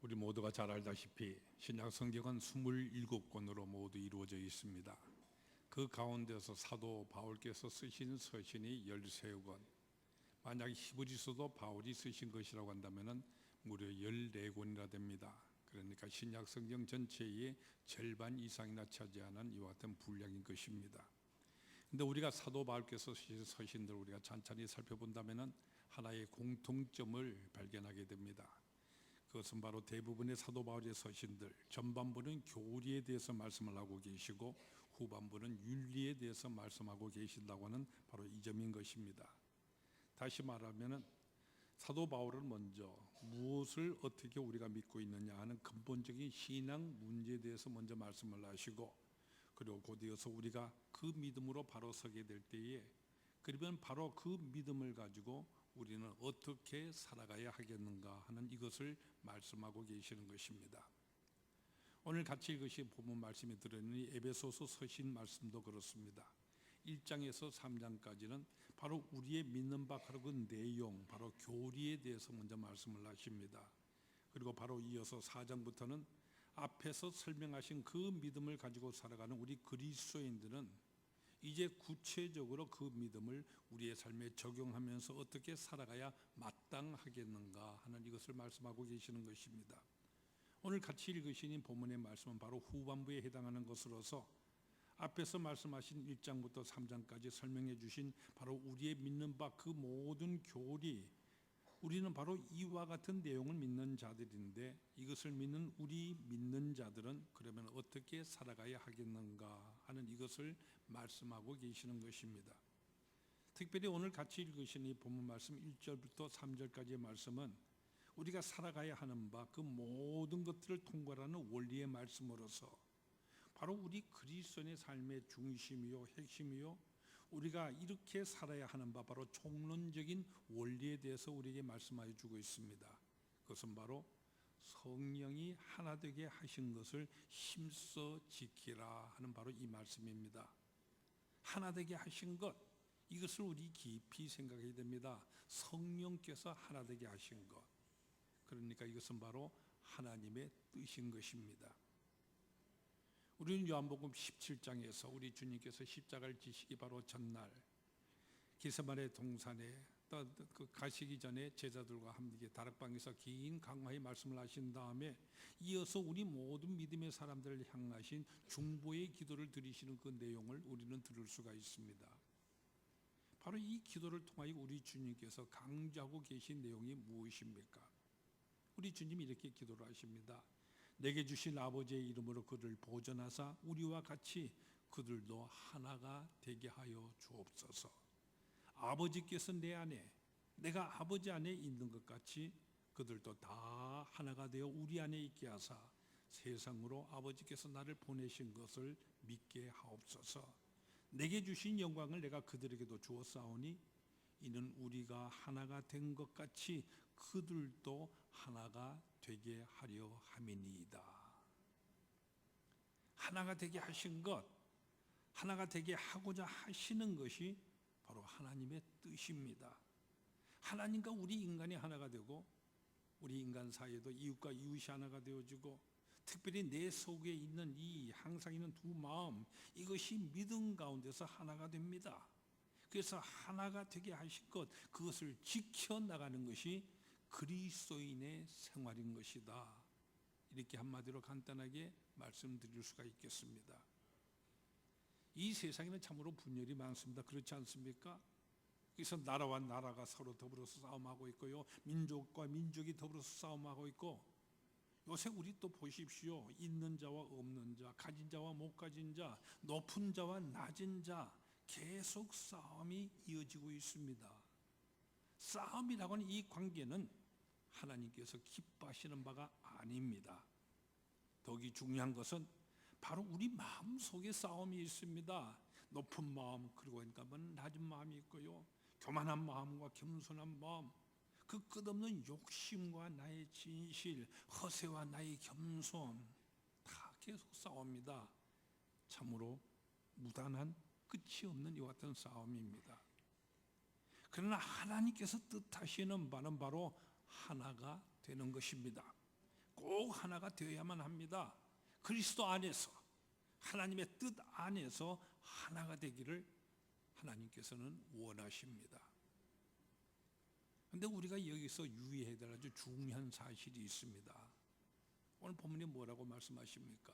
우리 모두가 잘 알다시피 신약 성경은 27권으로 모두 이루어져 있습니다. 그 가운데서 사도 바울께서 쓰신 서신이 13권, 만약 히브리서도 바울이 쓰신 것이라고 한다면 무려 14권이나 됩니다. 그러니까 신약 성경 전체의 절반 이상이나 차지하는 이와 같은 분량인 것입니다. 근데 우리가 사도 바울께서 쓰신 서신들 우리가 찬찬히 살펴본다면 하나의 공통점을 발견하게 됩니다. 그것은 바로 대부분의 사도 바울의 서신들, 전반부는 교리에 대해서 말씀을 하고 계시고 후반부는 윤리에 대해서 말씀하고 계신다고 하는 바로 이 점인 것입니다. 다시 말하면 사도 바울은 먼저 무엇을 어떻게 우리가 믿고 있느냐 하는 근본적인 신앙 문제에 대해서 먼저 말씀을 하시고, 그리고 곧이어서 우리가 그 믿음으로 바로 서게 될 때에 그러면 바로 그 믿음을 가지고 우리는 어떻게 살아가야 하겠는가 하는 이것을 말씀하고 계시는 것입니다. 오늘 같이 읽으신 본문 말씀이 들어있는 에베소서 서신 말씀도 그렇습니다. 1장에서 3장까지는 바로 우리의 믿는 바 그 내용, 바로 교리에 대해서 먼저 말씀을 하십니다. 그리고 바로 이어서 4장부터는 앞에서 설명하신 그 믿음을 가지고 살아가는 우리 그리스도인들은 이제 구체적으로 그 믿음을 우리의 삶에 적용하면서 어떻게 살아가야 마땅하겠는가 하는 이것을 말씀하고 계시는 것입니다. 오늘 같이 읽으신 본문의 말씀은 바로 후반부에 해당하는 것으로서 앞에서 말씀하신 1장부터 3장까지 설명해 주신 바로 우리의 믿는 바 그 모든 교리, 우리는 바로 이와 같은 내용을 믿는 자들인데 이것을 믿는 우리 믿는 자들은 그러면 어떻게 살아가야 하겠는가 하는 이것을 말씀하고 계시는 것입니다. 특별히 오늘 같이 읽으신 이 본문 말씀 1절부터 3절까지의 말씀은 우리가 살아가야 하는 바 그 모든 것들을 통괄하는 원리의 말씀으로서 바로 우리 그리스도인의 삶의 중심이요 핵심이요 우리가 이렇게 살아야 하는 바 바로 총론적인 원리에 대해서 우리에게 말씀하여 주고 있습니다. 그것은 바로 성령이 하나 되게 하신 것을 힘써 지키라 하는 바로 이 말씀입니다. 하나 되게 하신 것, 이것을 우리 깊이 생각해야 됩니다. 성령께서 하나 되게 하신 것, 그러니까 이것은 바로 하나님의 뜻인 것입니다. 우리는 요한복음 17장에서 우리 주님께서 십자가를 지시기 바로 전날 겟세마네 동산에 가시기 전에 제자들과 함께 다락방에서 긴 강화의 말씀을 하신 다음에 이어서 우리 모든 믿음의 사람들을 향하신 중보의 기도를 드리시는 그 내용을 우리는 들을 수가 있습니다. 바로 이 기도를 통하여 우리 주님께서 강조하고 계신 내용이 무엇입니까? 우리 주님이 이렇게 기도를 하십니다. 내게 주신 아버지의 이름으로 그를 보존하사 우리와 같이 그들도 하나가 되게 하여 주옵소서. 아버지께서 내 안에, 내가 아버지 안에 있는 것 같이 그들도 다 하나가 되어 우리 안에 있게 하사 세상으로 아버지께서 나를 보내신 것을 믿게 하옵소서. 내게 주신 영광을 내가 그들에게도 주었사오니 이는 우리가 하나가 된 것 같이 그들도 하나가 되게 하려 함이니이다. 하나가 되게 하신 것, 하나가 되게 하고자 하시는 것이 바로 하나님의 뜻입니다. 하나님과 우리 인간이 하나가 되고 우리 인간 사이에도 이웃과 이웃이 하나가 되어지고 특별히 내 속에 있는 이 항상 있는 두 마음, 이것이 믿음 가운데서 하나가 됩니다. 그래서 하나가 되게 하신 것, 그것을 지켜나가는 것이 그리스도인의 생활인 것이다. 이렇게 한마디로 간단하게 말씀드릴 수가 있겠습니다. 이 세상에는 참으로 분열이 많습니다. 그렇지 않습니까? 그래서 나라와 나라가 서로 더불어서 싸움하고 있고요, 민족과 민족이 더불어서 싸움하고 있고, 요새 우리 또 보십시오. 있는 자와 없는 자, 가진 자와 못 가진 자, 높은 자와 낮은 자, 계속 싸움이 이어지고 있습니다. 싸움이라고 하는 이 관계는 하나님께서 기뻐하시는 바가 아닙니다. 더욱이 중요한 것은 바로 우리 마음속에 싸움이 있습니다. 높은 마음, 그리고 그러니까 낮은 마음이 있고요, 교만한 마음과 겸손한 마음, 그 끝없는 욕심과 나의 진실, 허세와 나의 겸손, 다 계속 싸웁니다. 참으로 무단한 끝이 없는 이와 같은 싸움입니다. 그러나 하나님께서 뜻하시는 바는 바로 하나가 되는 것입니다. 꼭 하나가 되어야만 합니다. 그리스도 안에서, 하나님의 뜻 안에서 하나가 되기를 하나님께서는 원하십니다. 그런데 우리가 여기서 유의해야 될 아주 중요한 사실이 있습니다. 오늘 본문이 뭐라고 말씀하십니까?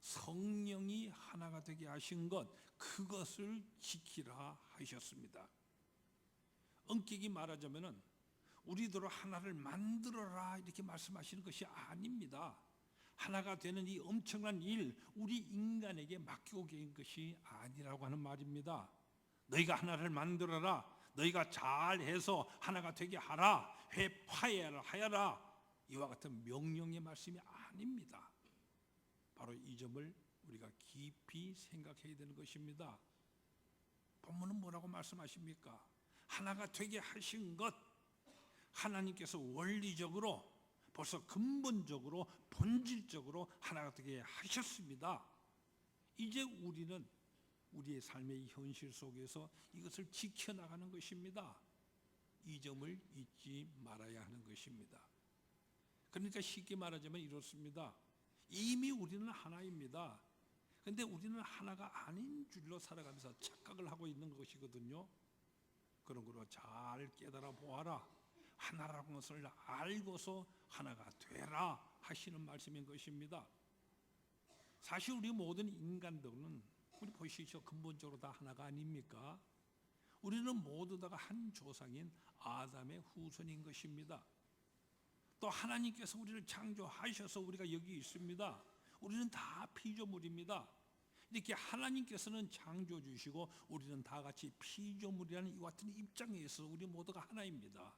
성령이 하나가 되게 하신 것, 그것을 지키라 하셨습니다. 엄격히 말하자면은 우리들로 하나를 만들어라 이렇게 말씀하시는 것이 아닙니다. 하나가 되는 이 엄청난 일, 우리 인간에게 맡기고 계신 것이 아니라고 하는 말입니다. 너희가 하나를 만들어라, 너희가 잘해서 하나가 되게 하라, 회파하여라, 이와 같은 명령의 말씀이 아닙니다. 바로 이 점을 우리가 깊이 생각해야 되는 것입니다. 본문은 뭐라고 말씀하십니까? 하나가 되게 하신 것, 하나님께서 원리적으로, 벌써 근본적으로, 본질적으로 하나가 되게 하셨습니다. 이제 우리는 우리의 삶의 현실 속에서 이것을 지켜나가는 것입니다. 이 점을 잊지 말아야 하는 것입니다. 그러니까 쉽게 말하자면 이렇습니다. 이미 우리는 하나입니다. 그런데 우리는 하나가 아닌 줄로 살아가면서 착각을 하고 있는 것이거든요. 그런 거로 잘 깨달아 보아라. 하나라는 것을 알고서 하나가 되라 하시는 말씀인 것입니다. 사실 우리 모든 인간들은, 우리 보시죠, 근본적으로 다 하나가 아닙니까? 우리는 모두 다가 한 조상인 아담의 후손인 것입니다. 또 하나님께서 우리를 창조하셔서 우리가 여기 있습니다. 우리는 다 피조물입니다. 이렇게 하나님께서는 창조주시고 우리는 다 같이 피조물이라는 이 같은 입장에서 우리 모두가 하나입니다.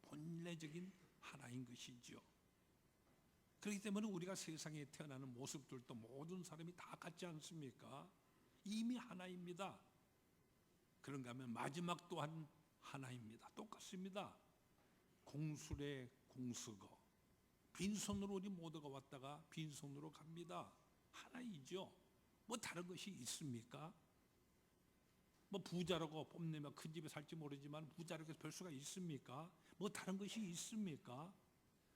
본래적인 하나인 것이죠. 그렇기 때문에 우리가 세상에 태어나는 모습들도 모든 사람이 다 같지 않습니까? 이미 하나입니다. 그런가 하면 마지막 또한 하나입니다. 똑같습니다. 공술의 공수거, 빈손으로 우리 모두가 왔다가 빈손으로 갑니다. 하나이죠. 뭐 다른 것이 있습니까? 뭐 부자라고 뽐내면 큰 집에 살지 모르지만 부자라고 해서 별 수가 있습니까? 뭐 다른 것이 있습니까?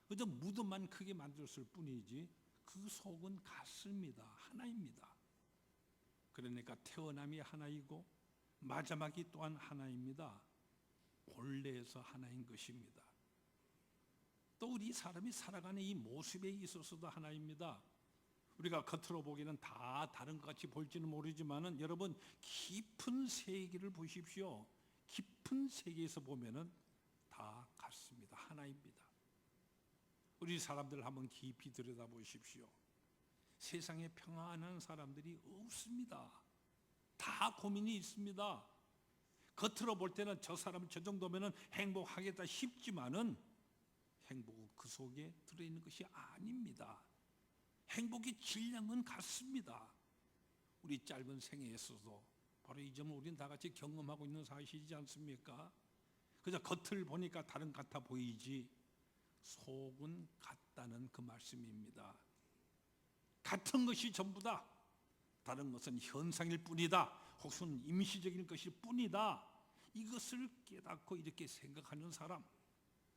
그저 무덤만 크게 만들었을 뿐이지 그 속은 같습니다. 하나입니다. 그러니까 태어남이 하나이고 마지막이 또한 하나입니다. 본래에서 하나인 것입니다. 또 우리 사람이 살아가는 이 모습에 있어서도 하나입니다. 우리가 겉으로 보기에는 다 다른 것 같이 볼지는 모르지만은 여러분 깊은 세계를 보십시오. 깊은 세계에서 보면은 다 같습니다. 하나입니다. 우리 사람들 한번 깊이 들여다보십시오. 세상에 평안한 사람들이 없습니다. 다 고민이 있습니다. 겉으로 볼 때는 저 사람 저 정도면은 행복하겠다 싶지만은 행복은 그 속에 들어있는 것이 아닙니다. 행복의 질량은 같습니다. 우리 짧은 생애에서도 바로 이 점을 우리는 다 같이 경험하고 있는 사실이지 않습니까? 그저 겉을 보니까 다른 것 같아 보이지 속은 같다는 그 말씀입니다. 같은 것이 전부다. 다른 것은 현상일 뿐이다. 혹은 임시적인 것일 뿐이다. 이것을 깨닫고 이렇게 생각하는 사람,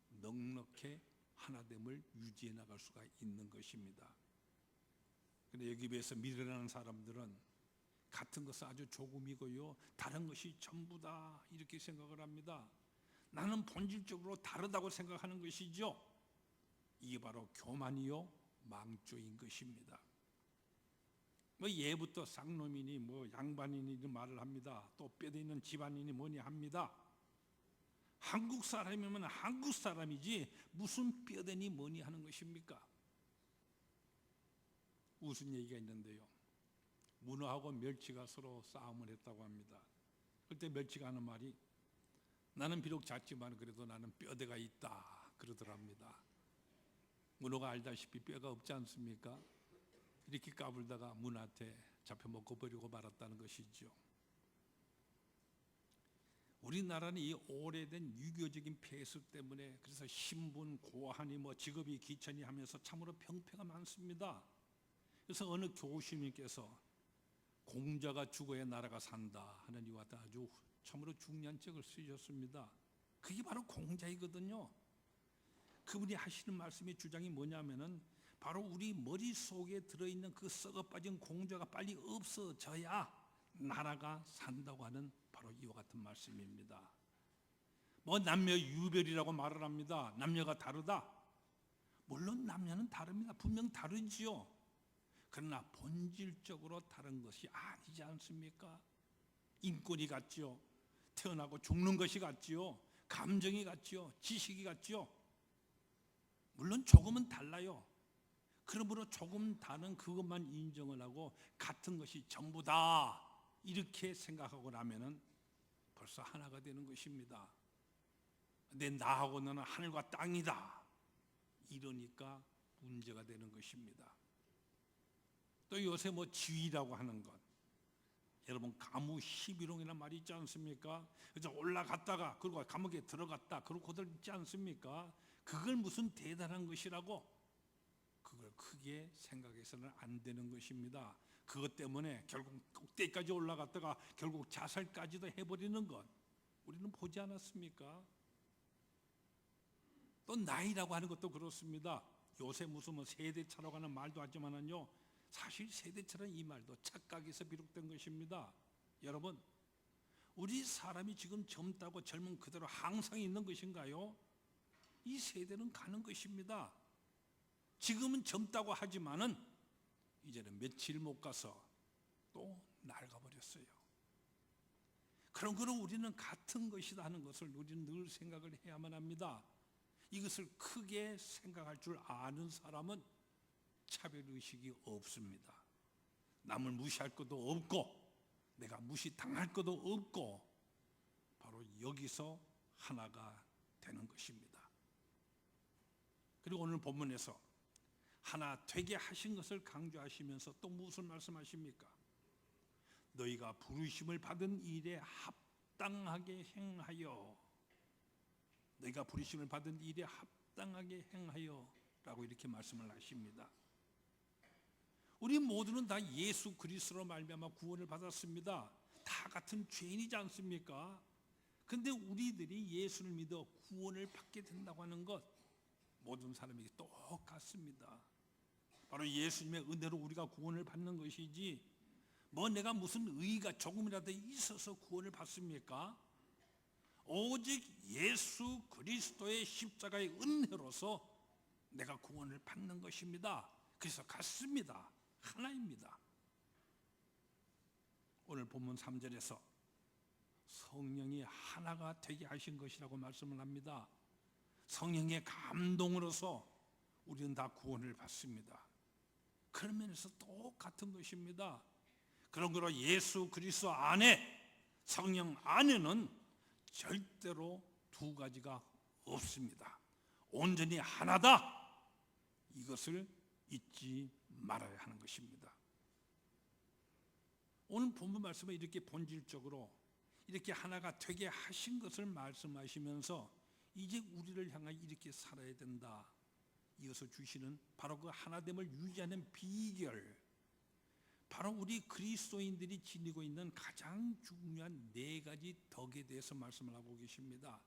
넉넉히 하나됨을 유지해 나갈 수가 있는 것입니다. 그런데 여기 비해서 미련한 사람들은 같은 것은 아주 조금이고요, 다른 것이 전부다 이렇게 생각을 합니다. 나는 본질적으로 다르다고 생각하는 것이죠. 이게 바로 교만이요 망조인 것입니다. 뭐 예부터 쌍놈이니 뭐 양반이니 말을 합니다. 또 뼈대 있는 집안이니 뭐니 합니다. 한국 사람이면 한국 사람이지 무슨 뼈대니 뭐니 하는 것입니까? 무슨 얘기가 있는데요. 문어하고 멸치가 서로 싸움을 했다고 합니다. 그때 멸치가 하는 말이 나는 비록 작지만 그래도 나는 뼈대가 있다 그러더랍니다. 문어가 알다시피 뼈가 없지 않습니까? 이렇게 까불다가 문어한테 잡혀 먹고 버리고 말았다는 것이죠. 우리나라는 이 오래된 유교적인 폐수 때문에 그래서 신분 고하니 뭐 직업이 귀천이 하면서 참으로 병폐가 많습니다. 그래서 어느 교수님께서 공자가 죽어야 나라가 산다 하는 이와 같은 아주 참으로 중요한 책을 쓰셨습니다. 그게 바로 공자이거든요. 그분이 하시는 말씀의 주장이 뭐냐면은 바로 우리 머릿속에 들어있는 그 썩어빠진 공자가 빨리 없어져야 나라가 산다고 하는 바로 이와 같은 말씀입니다. 뭐 남녀 유별이라고 말을 합니다. 남녀가 다르다. 물론 남녀는 다릅니다. 분명 다르지요. 그러나 본질적으로 다른 것이 아니지 않습니까? 인권이 같지요. 태어나고 죽는 것이 같지요. 감정이 같지요. 지식이 같지요. 물론 조금은 달라요. 그러므로 조금 다른 그것만 인정을 하고 같은 것이 전부다 이렇게 생각하고 나면은 벌써 하나가 되는 것입니다. 근데 나하고 너는 하늘과 땅이다 이러니까 문제가 되는 것입니다. 또 요새 뭐 지위라고 하는 것, 여러분 가무 11홍이라는 말이 있지 않습니까? 그래서 올라갔다가 그리고 감옥에 들어갔다 그러고들 있지 않습니까? 그걸 무슨 대단한 것이라고 그걸 크게 생각해서는 안 되는 것입니다. 그것 때문에 결국 꼭대기까지 올라갔다가 결국 자살까지도 해버리는 것 우리는 보지 않았습니까? 또 나이라고 하는 것도 그렇습니다. 요새 무슨 뭐 세대차라고 하는 말도 하지만은요, 사실 세대차라는 이 말도 착각에서 비롯된 것입니다. 여러분, 우리 사람이 지금 젊다고 젊은 그대로 항상 있는 것인가요? 이 세대는 가는 것입니다. 지금은 젊다고 하지만은 이제는 며칠 못 가서 또 낡아버렸어요. 그런 거는 우리는 같은 것이다 하는 것을 우리는 늘 생각을 해야만 합니다. 이것을 크게 생각할 줄 아는 사람은 차별의식이 없습니다. 남을 무시할 것도 없고 내가 무시당할 것도 없고 바로 여기서 하나가 되는 것입니다. 그리고 오늘 본문에서 하나 되게 하신 것을 강조하시면서 또 무슨 말씀하십니까? 너희가 부르심을 받은 일에 합당하게 행하여, 너희가 부르심을 받은 일에 합당하게 행하여 라고 이렇게 말씀을 하십니다. 우리 모두는 다 예수 그리스도로 말미암아 구원을 받았습니다. 다 같은 죄인이지 않습니까? 그런데 우리들이 예수를 믿어 구원을 받게 된다고 하는 것 모든 사람에게 똑같습니다. 바로 예수님의 은혜로 우리가 구원을 받는 것이지 뭐 내가 무슨 의의가 조금이라도 있어서 구원을 받습니까? 오직 예수 그리스도의 십자가의 은혜로서 내가 구원을 받는 것입니다. 그래서 같습니다. 하나입니다. 오늘 본문 3절에서 성령이 하나가 되게 하신 것이라고 말씀을 합니다. 성령의 감동으로서 우리는 다 구원을 받습니다. 그런 면에서 똑같은 것입니다. 그런 거로 예수 그리스도 안에, 성령 안에는 절대로 두 가지가 없습니다. 온전히 하나다. 이것을 잊지 말아야 하는 것입니다. 오늘 본문 말씀은 이렇게 본질적으로 이렇게 하나가 되게 하신 것을 말씀하시면서 이제 우리를 향하여 이렇게 살아야 된다. 이어서 주시는 바로 그 하나됨을 유지하는 비결, 바로 우리 그리스도인들이 지니고 있는 가장 중요한 네 가지 덕에 대해서 말씀을 하고 계십니다.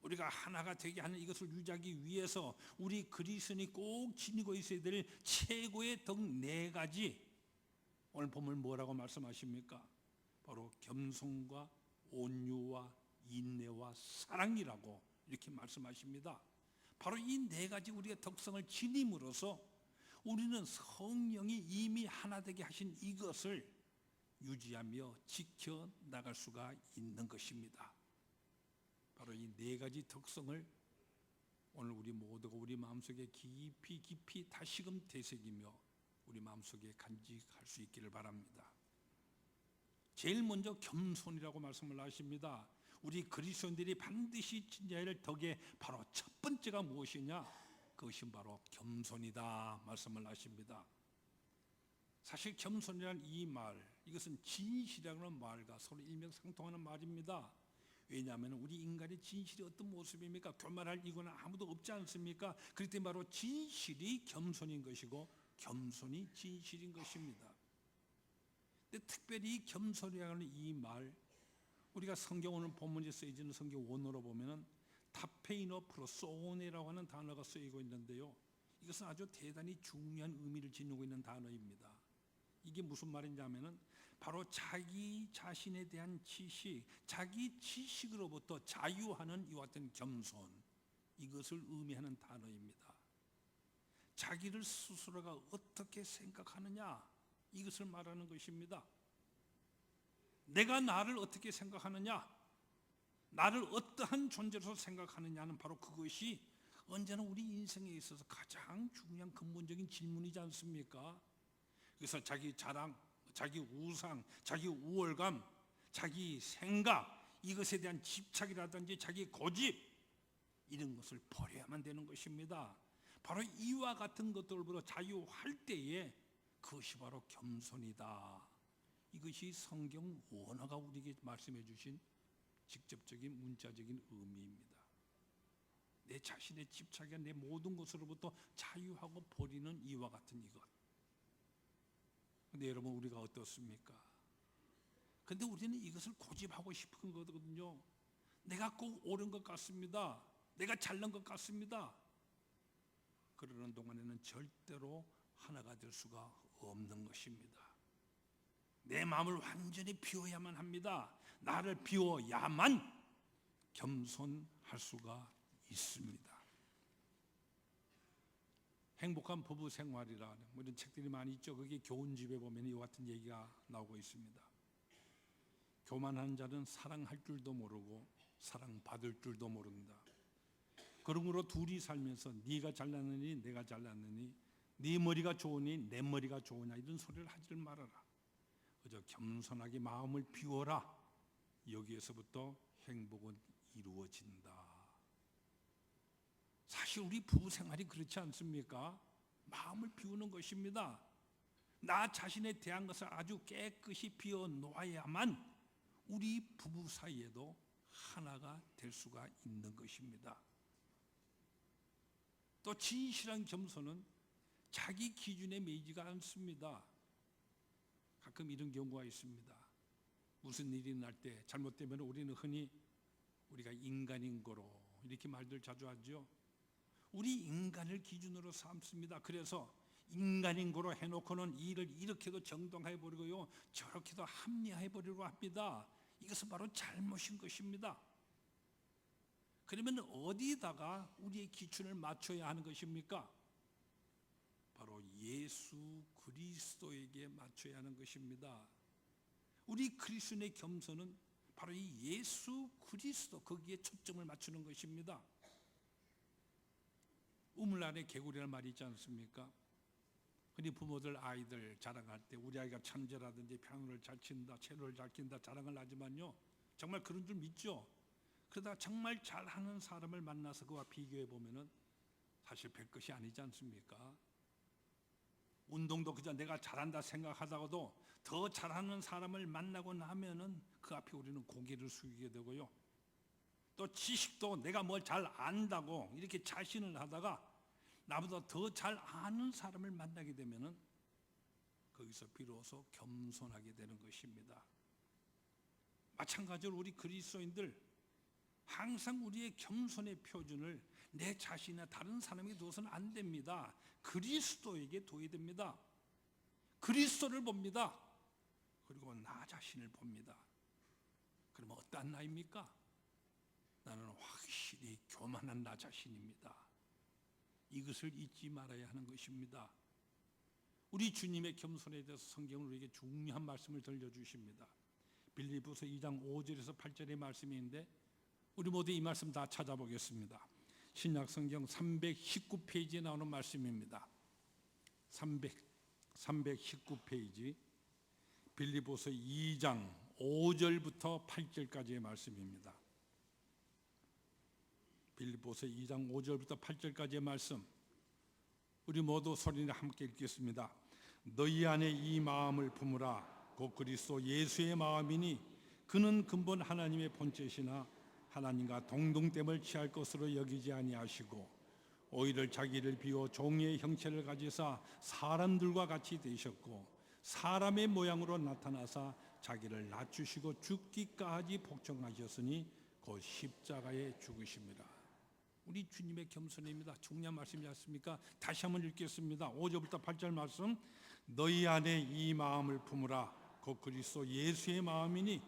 우리가 하나가 되게 하는 이것을 유지하기 위해서 우리 그리스도인이 꼭 지니고 있어야 될 최고의 덕 네 가지, 오늘 본문 뭐라고 말씀하십니까? 바로 겸손과 온유와 인내와 사랑이라고 이렇게 말씀하십니다. 바로 이 네 가지 우리의 덕성을 지님으로써 우리는 성령이 이미 하나 되게 하신 이것을 유지하며 지켜나갈 수가 있는 것입니다. 바로 이 네 가지 덕성을 오늘 우리 모두가 우리 마음속에 깊이 깊이 다시금 되새기며 우리 마음속에 간직할 수 있기를 바랍니다. 제일 먼저 겸손이라고 말씀을 하십니다. 우리 그리스도인들이 반드시 지녀야 할 덕의 바로 첫 번째가 무엇이냐? 그것이 바로 겸손이다 말씀을 하십니다. 사실 겸손이라는 이 말, 이것은 진실이라는 말과 서로 일맥상통하는 말입니다. 왜냐하면 우리 인간의 진실이 어떤 모습입니까? 교만할 이유는 아무도 없지 않습니까? 그렇기 때문에 바로 진실이 겸손인 것이고 겸손이 진실인 것입니다. 근데 특별히 겸손이라는 이 말, 우리가 성경 오늘 본문에 쓰여지는 성경 원어로 보면은 타페이노 프로소네라고 하는 단어가 쓰이고 있는데요. 이것은 아주 대단히 중요한 의미를 지니고 있는 단어입니다. 이게 무슨 말이냐면은 바로 자기 자신에 대한 지식, 자기 지식으로부터 자유하는 이와 같은 겸손, 이것을 의미하는 단어입니다. 자기를 스스로가 어떻게 생각하느냐, 이것을 말하는 것입니다. 내가 나를 어떻게 생각하느냐, 나를 어떠한 존재로서 생각하느냐는 바로 그것이 언제나 우리 인생에 있어서 가장 중요한 근본적인 질문이지 않습니까? 그래서 자기 자랑, 자기 우상, 자기 우월감, 자기 생각, 이것에 대한 집착이라든지 자기 고집, 이런 것을 버려야만 되는 것입니다. 바로 이와 같은 것들로부터 자유할 때에 그것이 바로 겸손이다. 이것이 성경 원어가 우리에게 말씀해 주신 직접적인 문자적인 의미입니다. 내 자신의 집착에 내 모든 것으로부터 자유하고 버리는 이와 같은 이것. 근데 여러분, 우리가 어떻습니까? 근데 우리는 이것을 고집하고 싶은 거거든요. 내가 꼭 옳은 것 같습니다. 내가 잘난 것 같습니다. 그러는 동안에는 절대로 하나가 될 수가 없는 것입니다. 내 마음을 완전히 비워야만 합니다. 나를 비워야만 겸손할 수가 있습니다. 행복한 부부 생활이라 이런 책들이 많이 있죠. 그게 교훈집에 보면 이와 같은 얘기가 나오고 있습니다. 교만한 자는 사랑할 줄도 모르고 사랑받을 줄도 모른다. 그러므로 둘이 살면서 네가 잘났느니 내가 잘났느니, 네 머리가 좋으니 내 머리가 좋으냐, 이런 소리를 하지 말아라. 그저 겸손하게 마음을 비워라. 여기에서부터 행복은 이루어진다. 사실 우리 부부 생활이 그렇지 않습니까? 마음을 비우는 것입니다. 나 자신에 대한 것을 아주 깨끗이 비워 놓아야만 우리 부부 사이에도 하나가 될 수가 있는 것입니다. 또 진실한 겸손은 자기 기준에 매이지가 않습니다. 가끔 이런 경우가 있습니다. 무슨 일이 날 때 잘못되면 우리는 흔히 우리가 인간인 거로 이렇게 말들 자주 하죠. 우리 인간을 기준으로 삼습니다. 그래서 인간인 거로 해놓고는 일을 이렇게도 정당화해버리고요, 저렇게도 합리화해버리려고 합니다. 이것은 바로 잘못인 것입니다. 그러면 어디다가 우리의 기준을 맞춰야 하는 것입니까? 바로 예수 그리스도에게 맞춰야 하는 것입니다. 우리 그리스도의 겸손은 바로 이 예수 그리스도, 거기에 초점을 맞추는 것입니다. 우물 안에 개구리라는 말이 있지 않습니까? 흔히 부모들 아이들 자랑할 때 우리 아이가 천재라든지 피아노를 잘 친다, 첼로를 잘 친다 자랑을 하지만요, 정말 그런 줄 믿죠? 그러다 정말 잘하는 사람을 만나서 그와 비교해 보면은 사실 별 것이 아니지 않습니까? 운동도 그저 내가 잘한다 생각하다가도 더 잘하는 사람을 만나고 나면은 그 앞에 우리는 고개를 숙이게 되고요, 또 지식도 내가 뭘 잘 안다고 이렇게 자신을 하다가 나보다 더 잘 아는 사람을 만나게 되면은 거기서 비로소 겸손하게 되는 것입니다. 마찬가지로 우리 그리스도인들 항상 우리의 겸손의 표준을 내 자신이나 다른 사람에게 둬서는 안 됩니다. 그리스도에게 둬야 됩니다. 그리스도를 봅니다. 그리고 나 자신을 봅니다. 그러면 어떠한 나입니까? 나는 확실히 교만한 나 자신입니다. 이것을 잊지 말아야 하는 것입니다. 우리 주님의 겸손에 대해서 성경은 우리에게 중요한 말씀을 들려주십니다. 빌립보서 2장 5절에서 8절의 말씀인데 우리 모두 이 말씀 다 찾아보겠습니다. 신약 성경 319페이지에 나오는 말씀입니다. 319페이지 빌립보서 2장 5절부터 8절까지의 말씀입니다. 빌립보서 2장 5절부터 8절까지의 말씀, 우리 모두 소리내 함께 읽겠습니다. 너희 안에 이 마음을 품으라. 곧 그리스도 예수의 마음이니 그는 근본 하나님의 본체시나 하나님과 동등됨을 취할 것으로 여기지 아니하시고 오히려 자기를 비워 종의 형체를 가지사 사람들과 같이 되셨고 사람의 모양으로 나타나사 자기를 낮추시고 죽기까지 복종하셨으니 곧 십자가에 죽으심이라. 우리 주님의 겸손입니다. 중요한 말씀이지 않습니까? 다시 한번 읽겠습니다. 5절부터 8절 말씀. 너희 안에 이 마음을 품으라. 곧 그리스도 예수의 마음이니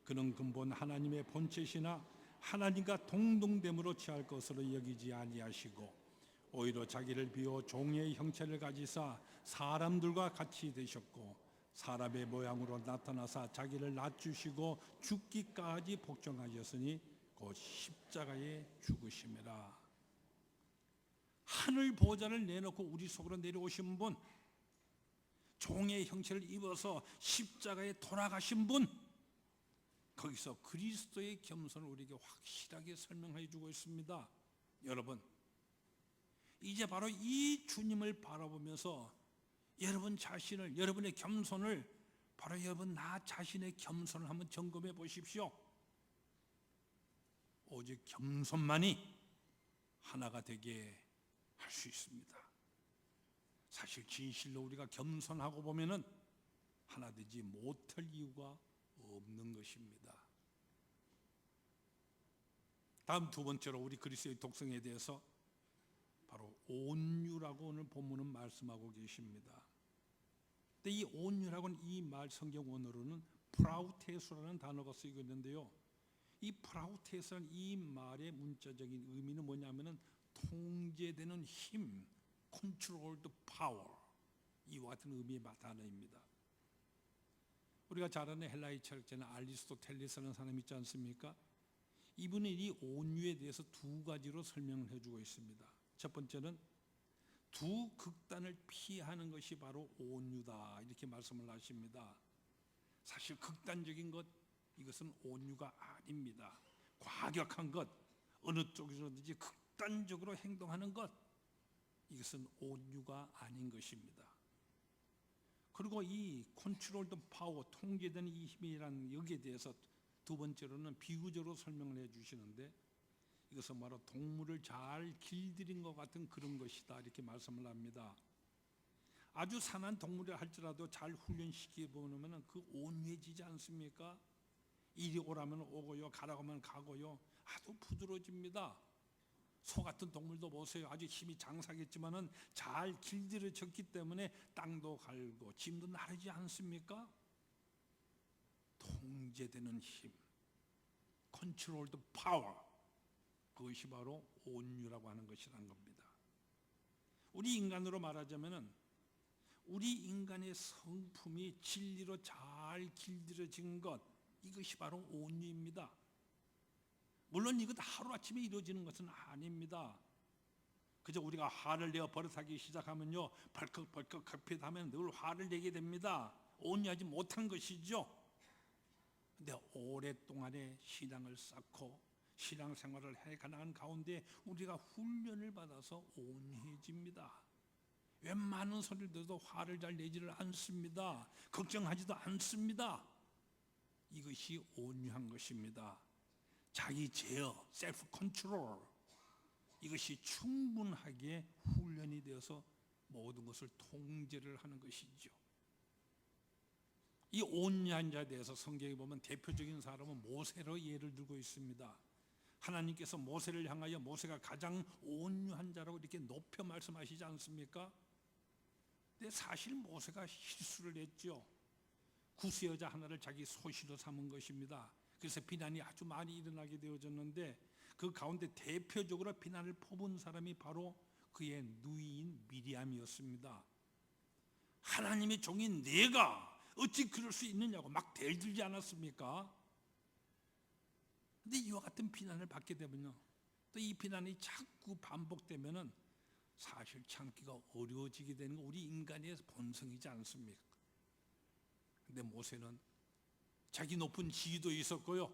그는 근본 하나님의 본체시나 하나님과 동등됨으로 취할 것으로 여기지 아니하시고 오히려 자기를 비워 종의 형체를 가지사 사람들과 같이 되셨고 사람의 모양으로 나타나사 자기를 낮추시고 죽기까지 복종하셨으니 곧 십자가에 죽으심이라. 하늘 보좌를 내놓고 우리 속으로 내려오신 분, 종의 형체를 입어서 십자가에 돌아가신 분, 거기서 그리스도의 겸손을 우리에게 확실하게 설명해 주고 있습니다. 여러분, 이제 바로 이 주님을 바라보면서 여러분 자신을, 여러분의 겸손을, 바로 여러분 나 자신의 겸손을 한번 점검해 보십시오. 오직 겸손만이 하나가 되게 할 수 있습니다. 사실 진실로 우리가 겸손하고 보면은 하나 되지 못할 이유가 없는 것입니다. 다음 두 번째로 우리 그리스도의 독성에 대해서 바로 온유라고 오늘 본문은 말씀하고 계십니다. 근데 이 온유라고는 이 말 성경 원어로는 프라우테스라는 단어가 쓰이고 있는데요. 이 프라우테스라는 이 말의 문자적인 의미는 뭐냐면은 통제되는 힘, controlled power, 이와 같은 의미의 단어입니다. 우리가 잘 아는 헬라의 철학자는 아리스토텔레스라는 사람이 있지 않습니까? 이분은 이 온유에 대해서 두 가지로 설명을 해주고 있습니다. 첫 번째는 두 극단을 피하는 것이 바로 온유다, 이렇게 말씀을 하십니다. 사실 극단적인 것, 이것은 온유가 아닙니다. 과격한 것, 어느 쪽에서든지 극단적으로 행동하는 것, 이것은 온유가 아닌 것입니다. 그리고 이 컨트롤드 파워, 통제되는 이 힘이라는 여기에 대해서 두 번째로는 비유적으로 설명을 해 주시는데, 이것은 바로 동물을 잘 길들인 것 같은 그런 것이다, 이렇게 말씀을 합니다. 아주 산한 동물을 할지라도 잘 훈련시켜 보면 그 온유해지지 않습니까? 이리 오라면 오고요, 가라고 하면 가고요, 아주 부드러워집니다. 소 같은 동물도 보세요. 아주 힘이 장사겠지만은 잘 길들여졌기 때문에 땅도 갈고 짐도 나르지 않습니까? 통제되는 힘, 컨트롤드 파워, 그것이 바로 온유라고 하는 것이라는 겁니다. 우리 인간으로 말하자면은 우리 인간의 성품이 진리로 잘 길들여진 것, 이것이 바로 온유입니다. 물론 이것 하루아침에 이루어지는 것은 아닙니다. 그저 우리가 화를 내어 버릇하기 시작하면요, 벌컥벌컥 급해하면 늘 화를 내게 됩니다. 온유하지 못한 것이죠. 근데 오랫동안의 신앙을 쌓고 신앙생활을 해가는 가운데 우리가 훈련을 받아서 온유해집니다. 웬만한 소리를 들어도 화를 잘 내지를 않습니다. 걱정하지도 않습니다. 이것이 온유한 것입니다. 자기 제어, 셀프 컨트롤, 이것이 충분하게 훈련이 되어서 모든 것을 통제를 하는 것이죠. 이 온유한 자에 대해서 성경에 보면 대표적인 사람은 모세로 예를 들고 있습니다. 하나님께서 모세를 향하여 모세가 가장 온유한 자라고 이렇게 높여 말씀하시지 않습니까? 근데 사실 모세가 실수를 했죠. 구스 여자 하나를 자기 소시로 삼은 것입니다. 그래서 비난이 아주 많이 일어나게 되어졌는데, 그 가운데 대표적으로 비난을 퍼본 사람이 바로 그의 누이인 미리암이었습니다. 하나님의 종인 내가 어찌 그럴 수 있느냐고 막 대들지 않았습니까? 근데 이와 같은 비난을 받게 되면요, 또 이 비난이 자꾸 반복되면은 사실 참기가 어려워지게 되는 거 우리 인간의 본성이지 않습니까? 근데 모세는 자기 높은 지위도 있었고요,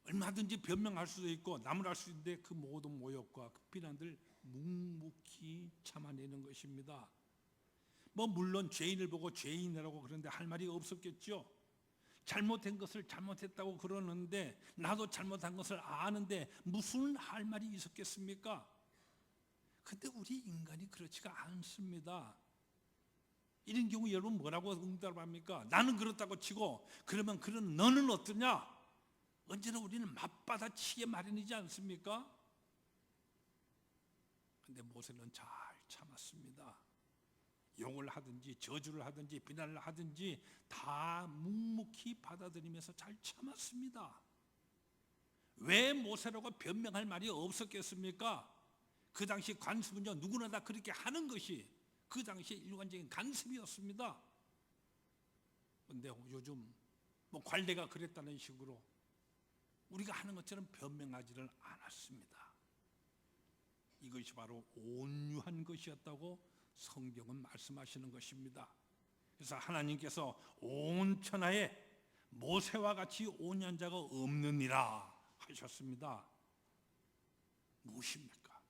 얼마든지 변명할 수도 있고 남을 할 수 있는데 그 모든 모욕과 그 비난들 묵묵히 참아내는 것입니다. 뭐 물론 죄인을 보고 죄인이라고 그러는데 할 말이 없었겠죠. 잘못한 것을 잘못했다고 그러는데 나도 잘못한 것을 아는데 무슨 할 말이 있었겠습니까? 근데 우리 인간이 그렇지가 않습니다. 이런 경우 여러분 뭐라고 응답합니까? 나는 그렇다고 치고 그러면 그런 너는 어떠냐? 언제나 우리는 맞받아치게 마련이지 않습니까? 근데 모세는 잘 참았습니다. 욕을 하든지 저주를 하든지 비난을 하든지 다 묵묵히 받아들이면서 잘 참았습니다. 왜 모세라고 변명할 말이 없었겠습니까? 그 당시 관습은요, 누구나 다 그렇게 하는 것이 그 당시 일관적인 관습이었습니다. 근데 요즘 뭐 관례가 그랬다는 식으로 우리가 하는 것처럼 변명하지를 않았습니다. 이것이 바로 온유한 것이었다고 성경은 말씀하시는 것입니다. 그래서 하나님께서 온 천하에 모세와 같이 온유한 자가 없느니라 하셨습니다. 무엇입니까?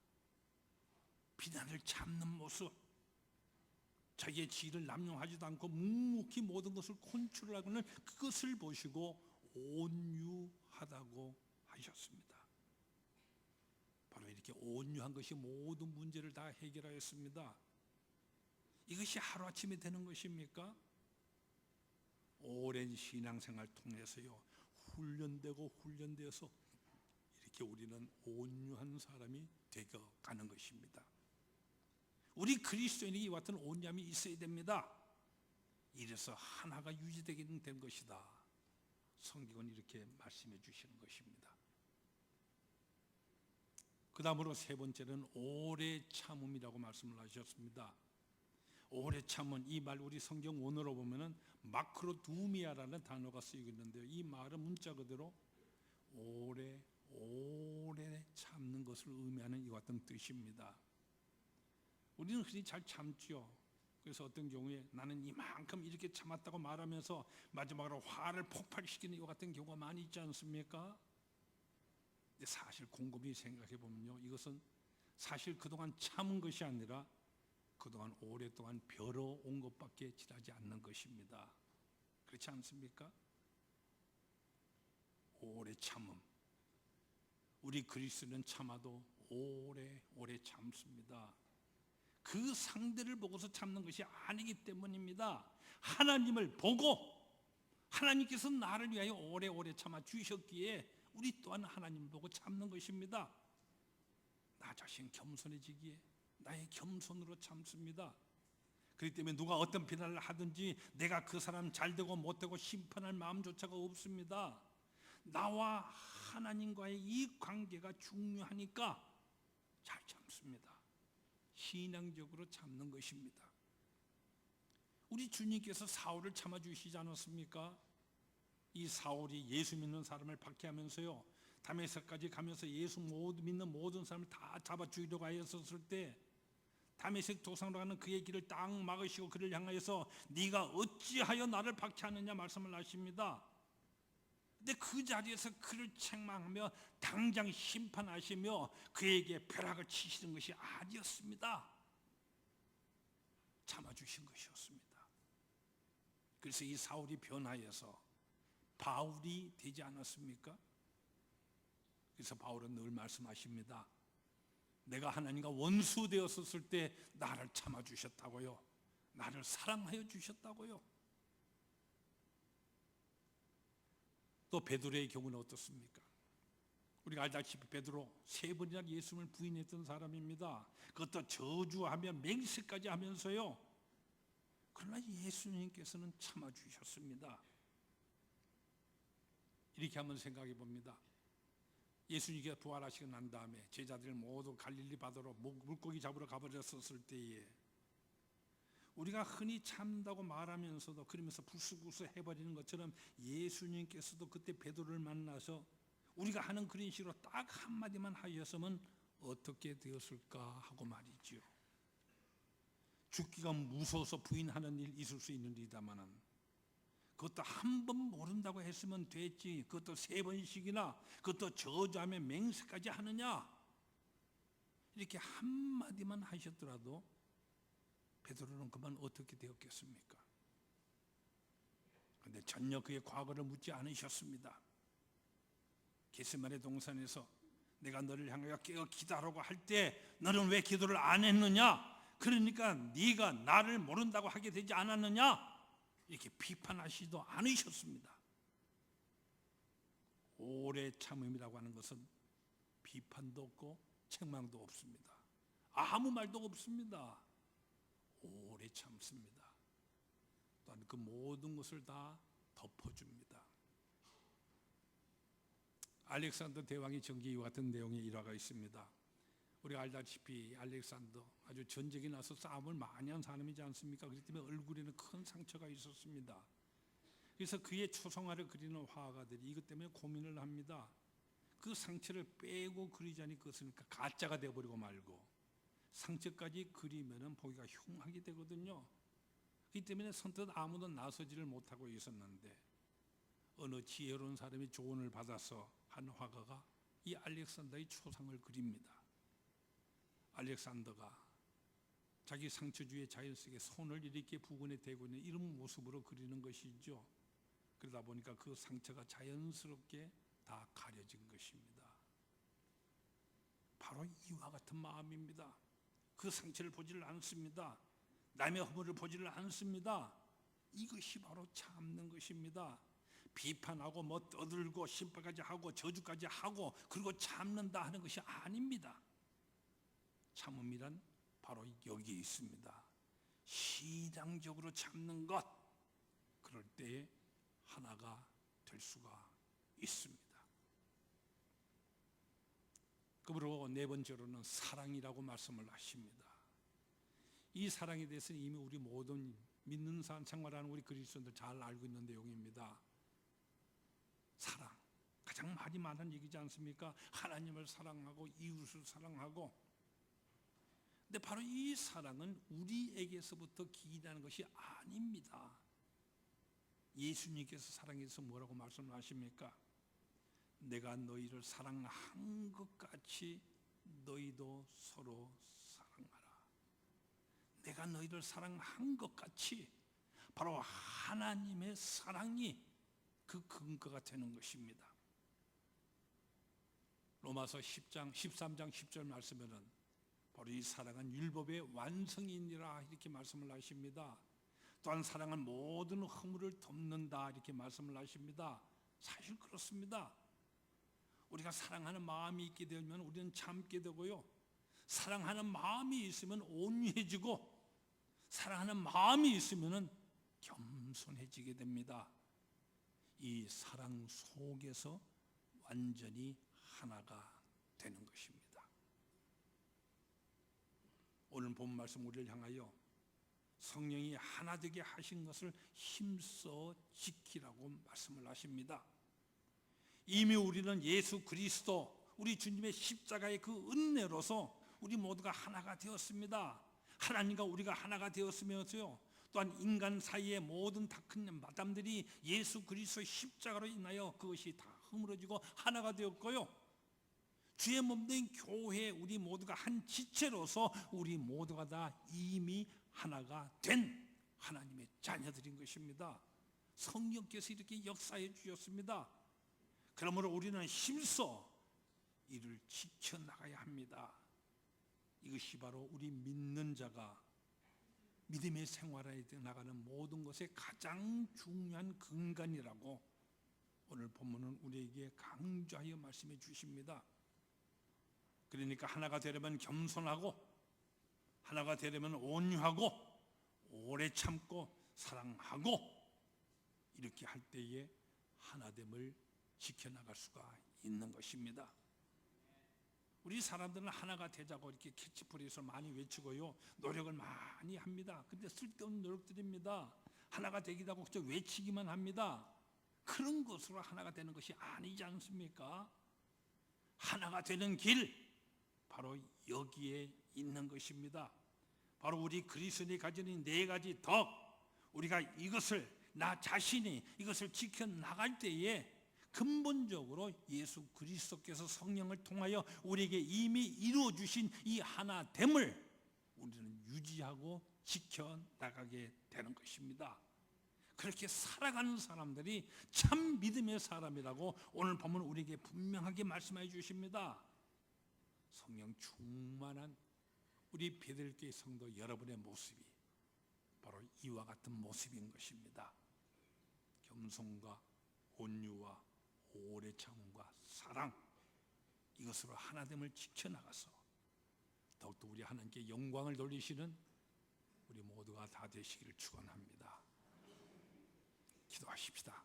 비난을 참는 모습, 자기의 지위를 남용하지도 않고 묵묵히 모든 것을 컨트롤하고는 그것을 보시고 온유하다고 하셨습니다. 바로 이렇게 온유한 것이 모든 문제를 다 해결하였습니다. 이것이 하루아침에 되는 것입니까? 오랜 신앙생활 통해서요, 훈련되어서 이렇게 우리는 온유한 사람이 되어 가는 것입니다. 우리 그리스도인이 이와 같은 온유함이 있어야 됩니다. 이래서 하나가 유지되게 된 것이다. 성경은 이렇게 말씀해 주시는 것입니다. 그 다음으로 세 번째는 오래 참음이라고 말씀을 하셨습니다. 오래 참은 이 말, 우리 성경 원어로 보면은 마크로두미아라는 단어가 쓰이고 있는데요, 이 말은 문자 그대로 오래 참는 것을 의미하는 이와 같은 뜻입니다. 우리는 흔히 잘 참죠. 그래서 어떤 경우에 나는 이만큼 이렇게 참았다고 말하면서 마지막으로 화를 폭발시키는 이와 같은 경우가 많이 있지 않습니까? 근데 사실 곰곰이 생각해 보면요, 이것은 사실 그동안 참은 것이 아니라 그동안 오랫동안 벼러온 것밖에 지나지 않는 것입니다. 그렇지 않습니까? 오래 참음. 우리 그리스도는 참아도 오래 참습니다. 그 상대를 보고서 참는 것이 아니기 때문입니다. 하나님을 보고 하나님께서 나를 위하여 오래 참아 주셨기에 우리 또한 하나님을 보고 참는 것입니다. 나 자신 겸손해지기에 나의 겸손으로 참습니다. 그렇기 때문에 누가 어떤 비난을 하든지 내가 그 사람 잘되고 못되고 심판할 마음조차가 없습니다. 나와 하나님과의 이 관계가 중요하니까 잘 참습니다. 신앙적으로 참는 것입니다. 우리 주님께서 사울을 참아주시지 않았습니까? 이 사울이 예수 믿는 사람을 박해하면서요, 다메섹까지 가면서 예수 믿는 모든 사람을 다 잡아 죽이려고 하였었을 때 다메섹 도상으로 가는 그의 길을 딱 막으시고 그를 향하여서 네가 어찌하여 나를 박해하느냐 말씀을 하십니다. 근데 그 자리에서 그를 책망하며 당장 심판하시며 그에게 벼락을 치시는 것이 아니었습니다. 참아주신 것이었습니다. 그래서 이 사울이 변화해서 바울이 되지 않았습니까? 그래서 바울은 늘 말씀하십니다. 내가 하나님과 원수 되었을 때 나를 참아주셨다고요, 나를 사랑하여 주셨다고요. 또 베드로의 경우는 어떻습니까? 우리가 알다시피 베드로 3번이나 예수님을 부인했던 사람입니다. 그것도 저주하며 맹세까지 하면서요, 그러나 예수님께서는 참아주셨습니다. 이렇게 한번 생각해 봅니다. 예수님께서 부활하시고 난 다음에 제자들 모두 갈릴리 바다로 물고기 잡으러 가버렸었을 때에 우리가 흔히 참다고 말하면서도 그러면서 불쑥불쑥 해버리는 것처럼 예수님께서도 그때 베드로를 만나서 우리가 하는 그런 식으로 딱 한마디만 하였으면 어떻게 되었을까 하고 말이지요. 죽기가 무서워서 부인하는 일 있을 수 있는 일이다마는 그것도 한 번 모른다고 했으면 됐지, 그것도 3번씩이나 그것도 저주하며 맹세까지 하느냐, 이렇게 한마디만 하셨더라도 베드로는 그만 어떻게 되었겠습니까? 그런데 전혀 그의 과거를 묻지 않으셨습니다. 겟세마네 동산에서 내가 너를 향하여 깨어 기도하라고 할 때 너는 왜 기도를 안 했느냐, 그러니까 네가 나를 모른다고 하게 되지 않았느냐, 이렇게 비판하시지도 않으셨습니다. 오래 참음이라고 하는 것은 비판도 없고 책망도 없습니다. 아무 말도 없습니다. 오래 참습니다. 또한 그 모든 것을 다 덮어줍니다. 알렉산더 대왕의 전기와 같은 내용의 일화가 있습니다. 우리가 알다시피 알렉산더 아주 전쟁이 나서 싸움을 많이 한 사람이지 않습니까? 그렇기 때문에 얼굴에는 큰 상처가 있었습니다. 그래서 그의 초상화를 그리는 화가들이 이것 때문에 고민을 합니다. 그 상처를 빼고 그리자니 그것은 가짜가 되어버리고 말고 상처까지 그리면 보기가 흉하게 되거든요. 그렇기 때문에 선뜻 아무도 나서지를 못하고 있었는데 어느 지혜로운 사람이 조언을 받아서 한 화가가 이 알렉산더의 초상을 그립니다. 알렉산더가 자기 상처 주위에 자연 속에 손을 이렇게 부근에 대고 있는 이런 모습으로 그리는 것이죠. 그러다 보니까 그 상처가 자연스럽게 다 가려진 것입니다. 바로 이와 같은 마음입니다. 그 상처를 보지를 않습니다. 남의 허물을 보지를 않습니다. 이것이 바로 참는 것입니다. 비판하고 뭐 떠들고 심판까지 하고 저주까지 하고 그리고 참는다 하는 것이 아닙니다. 참음이란 바로 여기에 있습니다. 시장적으로 참는 것, 그럴 때에 하나가 될 수가 있습니다. 그러므로 네 번째로는 사랑이라고 말씀을 하십니다. 이 사랑에 대해서는 이미 우리 모든 믿는 생활하는 우리 그리스도인들 잘 알고 있는 내용입니다. 사랑, 가장 말이 많은 얘기지 않습니까? 하나님을 사랑하고 이웃을 사랑하고. 근데 바로 이 사랑은 우리에게서부터 기인하는 것이 아닙니다. 예수님께서 사랑에 대해서 뭐라고 말씀하십니까? 내가 너희를 사랑한 것 같이 너희도 서로 사랑하라. 내가 너희를 사랑한 것 같이 바로 하나님의 사랑이 그 근거가 되는 것입니다. 로마서 10장 13장 10절 말씀에는 바로 이 사랑은 율법의 완성이니라 이렇게 말씀을 하십니다. 또한 사랑은 모든 허물을 덮는다 이렇게 말씀을 하십니다. 사실 그렇습니다. 우리가 사랑하는 마음이 있게 되면 우리는 참게 되고요, 사랑하는 마음이 있으면 온유해지고 사랑하는 마음이 있으면 겸손해지게 됩니다. 이 사랑 속에서 완전히 하나가 되는 것입니다. 오늘 본 말씀 우리를 향하여 성령이 하나 되게 하신 것을 힘써 지키라고 말씀을 하십니다. 이미 우리는 예수 그리스도 우리 주님의 십자가의 그 은혜로서 우리 모두가 하나가 되었습니다. 하나님과 우리가 하나가 되었으면서요, 또한 인간 사이의 모든 다 큰 마담들이 예수 그리스도의 십자가로 인하여 그것이 다 허물어지고 하나가 되었고요, 주의 몸된 교회 우리 모두가 한 지체로서 우리 모두가 다 이미 하나가 된 하나님의 자녀들인 것입니다. 성령께서 이렇게 역사해 주셨습니다. 그러므로 우리는 힘써 이를 지켜나가야 합니다. 이것이 바로 우리 믿는 자가 믿음의 생활에 나가는 모든 것의 가장 중요한 근간이라고 오늘 본문은 우리에게 강조하여 말씀해 주십니다. 그러니까 하나가 되려면 겸손하고, 하나가 되려면 온유하고, 오래 참고 사랑하고, 이렇게 할 때에 하나됨을 지켜나갈 수가 있는 것입니다. 우리 사람들은 하나가 되자고 이렇게 캐치프레이즈를 많이 외치고요, 노력을 많이 합니다. 근데 쓸데없는 노력들입니다. 하나가 되기도 그저 외치기만 합니다. 그런 것으로 하나가 되는 것이 아니지 않습니까? 하나가 되는 길, 바로 여기에 있는 것입니다. 바로 우리 그리스도인이 가지는 네 가지 덕, 우리가 이것을 나 자신이 이것을 지켜나갈 때에 근본적으로 예수 그리스도께서 성령을 통하여 우리에게 이미 이루어주신 이 하나됨을 우리는 유지하고 지켜나가게 되는 것입니다. 그렇게 살아가는 사람들이 참 믿음의 사람이라고 오늘 보면 우리에게 분명하게 말씀해 주십니다. 성령 충만한 우리 베들교회 성도 여러분의 모습이 바로 이와 같은 모습인 것입니다. 겸손과 온유와 오래 참음과 사랑, 이것으로 하나됨을 지켜나가서 더욱더 우리 하나님께 영광을 돌리시는 우리 모두가 다 되시기를 축원합니다. 기도하십시다.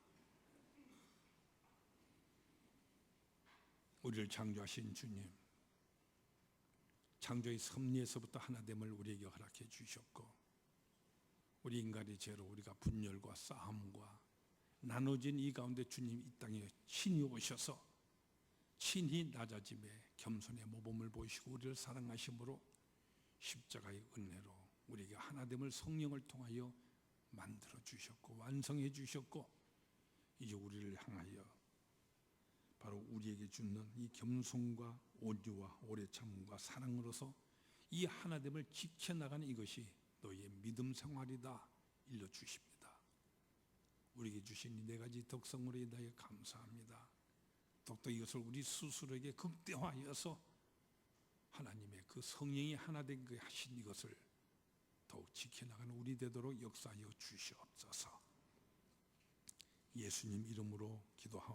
우리를 창조하신 주님, 창조의 섭리에서부터 하나됨을 우리에게 허락해 주셨고, 우리 인간의 죄로 우리가 분열과 싸움과 나눠진 이 가운데 주님 이 땅에 친히 오셔서 친히 낮아짐에 겸손의 모범을 보이시고 우리를 사랑하심으로 십자가의 은혜로 우리에게 하나됨을 성령을 통하여 만들어 주셨고 완성해 주셨고, 이제 우리를 향하여 바로 우리에게 주는 이 겸손과 온유와 오래 참음과 사랑으로서 이 하나됨을 지켜나가는 이것이 너희의 믿음 생활이다 일러주십니다. 우리에게 주신 이 네 가지 덕성으로 인하여 감사합니다. 더욱더 이것을 우리 스스로에게 극대화하여서 하나님의 그 성령이 하나 된 그 하신 이것을 더욱 지켜나가는 우리 되도록 역사하여 주시옵소서. 예수님 이름으로 기도합니다.